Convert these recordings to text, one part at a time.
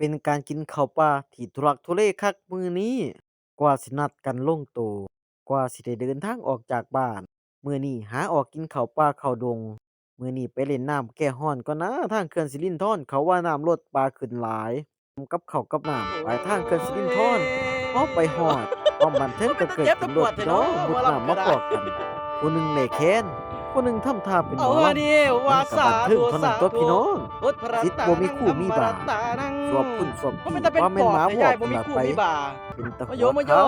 เป็นการกินข้าวปลาที่ทุลักทุเลคักมื้อนี้กว่าสินัดกันลงตัวกว่าสิได้เดินทางออกจากบ้านมื้อนี้หาออกกินข้าวป่าข้าวดงมื้อนี้ไปเล่นน้ำแก้ร้อนก่อนนะทางเขื่อนสิรินธรเขาว่าน้ำลดปลาขึ้นหลายกับข้าวกับน้ำปลายทางเขื่อนสิรินธรพอไปฮอดความบันเทิงก็เกิดขึ้นโลดพี่น้องมุดน้ำมาพ้อกันผู้หนึ่งเล่แค้นผู้หนึ่งทำท่าเป็นหมอลำมันก็บันเทิงเท่านั้นตัวพี่น้องสิทธิ์บ่มีคู่มีบ่าสวบพุ่นสวบพี่ว่าแม่นหมาบอกพุ่นล่ะไปเป็นตะหัวขาว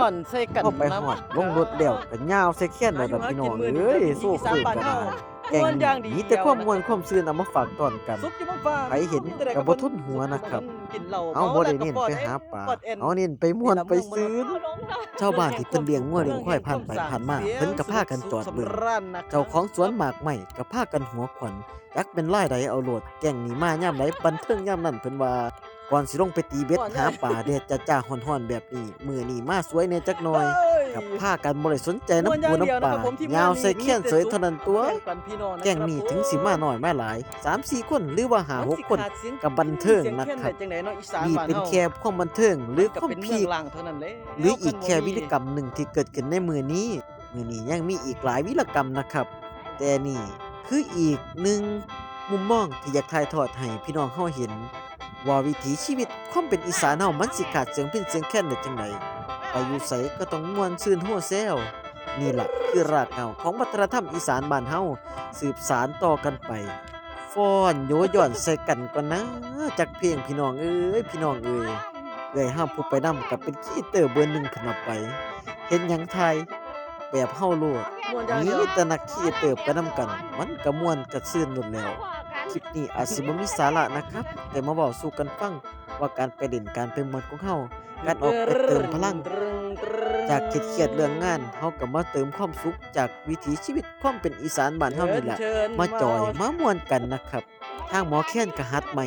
พอไปฮอดลงรถแล้วก็ย่าวใส่แค้นแล้วล่ะพี่น้องเอ้ยสู้ฟื้นก็ได้แกงนี้มีแต่ความม่วนความซื่นเอามาฝากตอนกันไผเห็นก็บ่ทนหัวนะครับเอาบ่ได้เน้นไปหาปลาเอาเน้นไปม่วนไปซื่นชาวบ้านที่เพิ่นเลี้ยงงัวเลี้ยงควายผ่านไปผ่านมาเพิ่นก็พากันจอดเบิ่งเจ้าของสวนหมากไม้ก็พากันหัวขวัญจักเป็นรายใดเอาโลดแก๊งนี้มายามใดบันเทิงยามนั้นเพิ่นว่าก่อนสิลงไปตีเบ็ดหาปลาแดดจ้าๆร้อนๆแบบนี้มื้อนี้มาสวยแหน่จักหน่อยกับพากันบ่ได้สนใจน้ำปูน้ำปลายาวใส่แค้นเสยเท่านั้นตัวแก๊งนี้ถึงสิมาน้อยมาหลาย 3-4 คนหรือว่า5 6คนก็บันเทิงนะครับนี่เป็นแค่ความบันเทิงหรือความพีคหรืออีกแค่วีรกรรมหนึ่งที่เกิดขึ้นในมื้อนี้ยังมีอีกหลายวีรกรรมนะครับแต่นี่คืออีกหนึ่งมุมมองที่อยากถ่ายทอดให้พี่น้องเฮาเห็นว่าวิถีชีวิตความเป็นอีสานเฮามันสิขาดเสียงพิณเสียงแค้นได้จังไดไปอยู่ไสก็ต้องม่วนซื่นฮั่วแซวนี่ล่ะคือรากเหง้าของวัฒนธรรมอีสานบ้านเฮาสืบสานต่อกันไปฟ้อนโยย้อนใส่กันก่อนนะจักเพลงพี่น้องเอ้ยพี่น้องเอ้ยเอ้ยห้ามผู้ไปนำก็เป็นคีย์เตอร์เบอร์1ขึ้นมาไปเฮ็ดหยังไทยแบบเฮาโลดมีแต่นักคีย์เตอร์ไปนำกันมันก็ม่วนก็ซื่นโลดแล้วคลิปนี้อาจสิบ่มีสาระนะครับแต่มาเว้าสู่กันฟังว่าการไปเล่นการไปม่วนของเฮาการออกไปเติมพลังจากเครียดๆเรื่องงานเฮาก็มาเติมความสุขจากวิถีชีวิตความเป็นอีสานบ้านเฮานี่แหละมาจอยมาม่วนกันนะครับทางหมอแคนก็หัดใหม่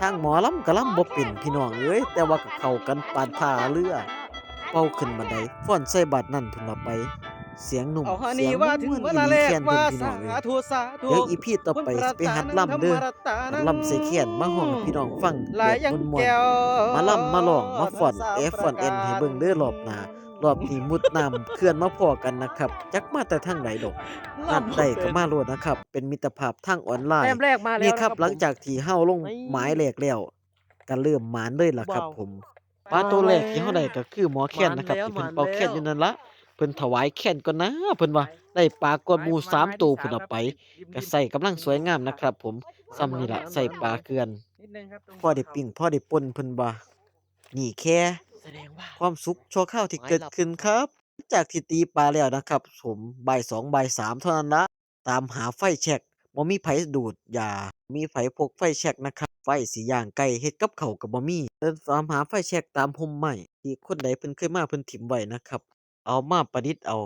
ทางหมอลำก็ลำบ่เป็นพี่น้องเอ้ยแต่ว่าก็เข้ากันปานท่าเรือเป่าขึ้นบันไดฟ้อนใส่บาดนั้นพุ่นล่ะไปเสียงหนุ่มเสียงม่วนอีหลีแคนเพิ่นพี่น้องเอ้ยเดี๋ยว EP ต่อไปสิไปหัดลำเด้อหัดลำใส่แคนมาฮ้องให้พี่น้องฟังแบบม่วนๆมาลำมาร้องมาฟ้อน F ฟ้อน N ให้เบิ่งเด้อรอบหน้ารอบนี้มุดน้ำเขื่อนมาพ้อกันนะครับจักมาแต่ทางใดดอกนัดได้ก็มาโลดนะครับเป็นมิตรภาพทางออนไลน์แต้มแรกมาแล้นี่วนะครับ ครับหลังผมจากที่เฮาลงหมายแรกแล้วก็เริ่มหมานเลยล่ะครับว้าวผมปลาตัวแรกที่เฮาได้ก็คือหมอแคนนะครับที่เพิ่นเป่าแคนอยู่นั่นล่ะเพิ่นถวายแคนก่อนนะเพิ่นว่าได้ปลากว่าหมู่3ตัวพุ่นเอาไปก็ใส่กำลังสวยงามนะครับผมส่ำนี่ล่ะใส่ปลาเกลือนนิดนึงครับตรงพอได้ปิ้งพอได้ป่นเพิ่นว่านี่แค่แสดงว่าความสุขชั่วคราวที่เกิดไม้ลับขึ้นครับจากที่ตีปลาแล้วนะครับผมบ่าย2บ่าย3เท่านั้นละตามหาไฟแช็กบ่มีไผดูดยามีไผพกไฟแช็กนะครับไฟสิย่างไก่เฮ็ดกับข้าวก็บ่มีเดินตามหาไฟแช็กตามพุ่มไม้ที่คนใดเพิ่นเคยมาเพิ่นถิ้มไว้นะครับเอามาประดิษฐ์เอา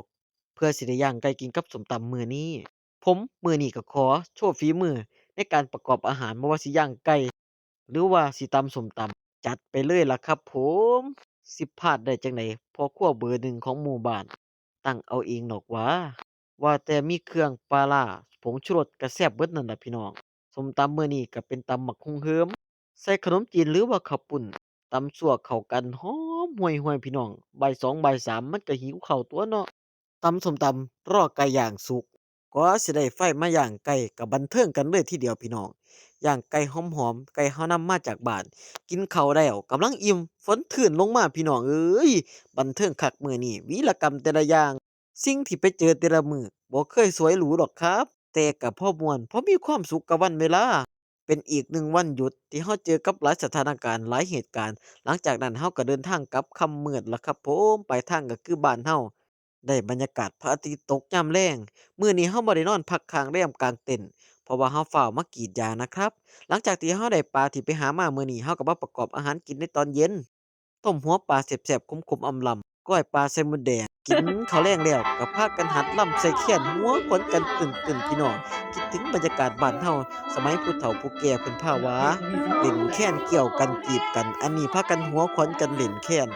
เพื่อสิได้ย่างไก่กินกับส้มตำมื้อนี้ผมมื้อนี้ก็ขอโชว์ฝีมือในการประกอบอาหารบ่ว่าสิย่างไก่หรือว่าสิตำส้มตำจัดไปเลยล่ะครับผมสิพลาดได้จังไดพ่อครัวเบอร์1ของหมู่บ้าน ตั้งเอาเองดอกหว่าว่าแต่มีเครื่องปลาร้าผงชูรสก็แซ่บเบิดนั่นล่ะพี่น้องส้มตำมื้อนี้ก็เป็นตำบักหุ่งเหิมใส่ขนมจีนหรือว่าข้าวปุ้นตำซั่วเข้ากันหอมห่วยๆพี่น้องบ่าย2บ่าย3มันก็หิวข้าวตั่วเนาะตำส้มตำรอไก่ย่างสุกกว่าสิได้ไฟมาย่างไก่ก็บันเทิงกันเลยทีเดียวพี่น้องย่างไก่หอมๆไก่เฮานำมาจากบ้านกินข้าวแล้วกำลังอิ่มฝนรื่นลงมาพี่น้องเอ้ยบันเทิงคักมื้อนี้วีรกรรมแต่ละอย่าง สิ่งที่ไปเจอแต่ละมื้อบ่เคยสวยหรูดอกครับแต่ก็พอม่วนพอมีความสุขกับวันเวลาเป็นอีกหนึ่งวันหยุดที่เราเจอกับหลายสถานการณ์หลายเหตุการณ์หลังจากนั้นเราก็เดินทางกลับค่ำมืดแล้วครับผมปลายทางก็คือบ้านเราได้บรรยากาศพระอาทิตย์ตกยามแลงมื้อนี้เราบ่ได้นอนพักค้างแรมกลางเต็นท์เพราะว่าเราฟ้าวมากรีดยางนะครับหลังจากที่เราได้ปลาที่ไปหามามื้อนี้เราก็มาประกอบอาหารกินในตอนเย็น ต้มหัวปลาแซ่บๆขมๆอำลำก้อยปลาใส่มดแดงกินข้าวแลงแล้วก็พากันหัดลำใส่แค้นหัวขวนกันตึ้นๆพี่น้องคิดถึงบรรยากาศบ้านเฮาสมัยผู้เฒ่าผู้แก่เพิ่นพาหวาเล่นแค้นเกี่ยวกันจีบกันอันนี้พากันหัวขวนกันเล่นแค้น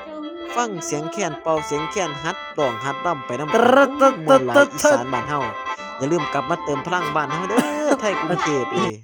ฟังเสียงแค้นเป่าเสียงแค้นหัดร้องหัดรำไปนำกันม่วนหลายอีสานบ้านเฮาอย่าลืมกลับมาเติมพลังบ้านเฮาเด้อไทยกรุงเทพเอ้ย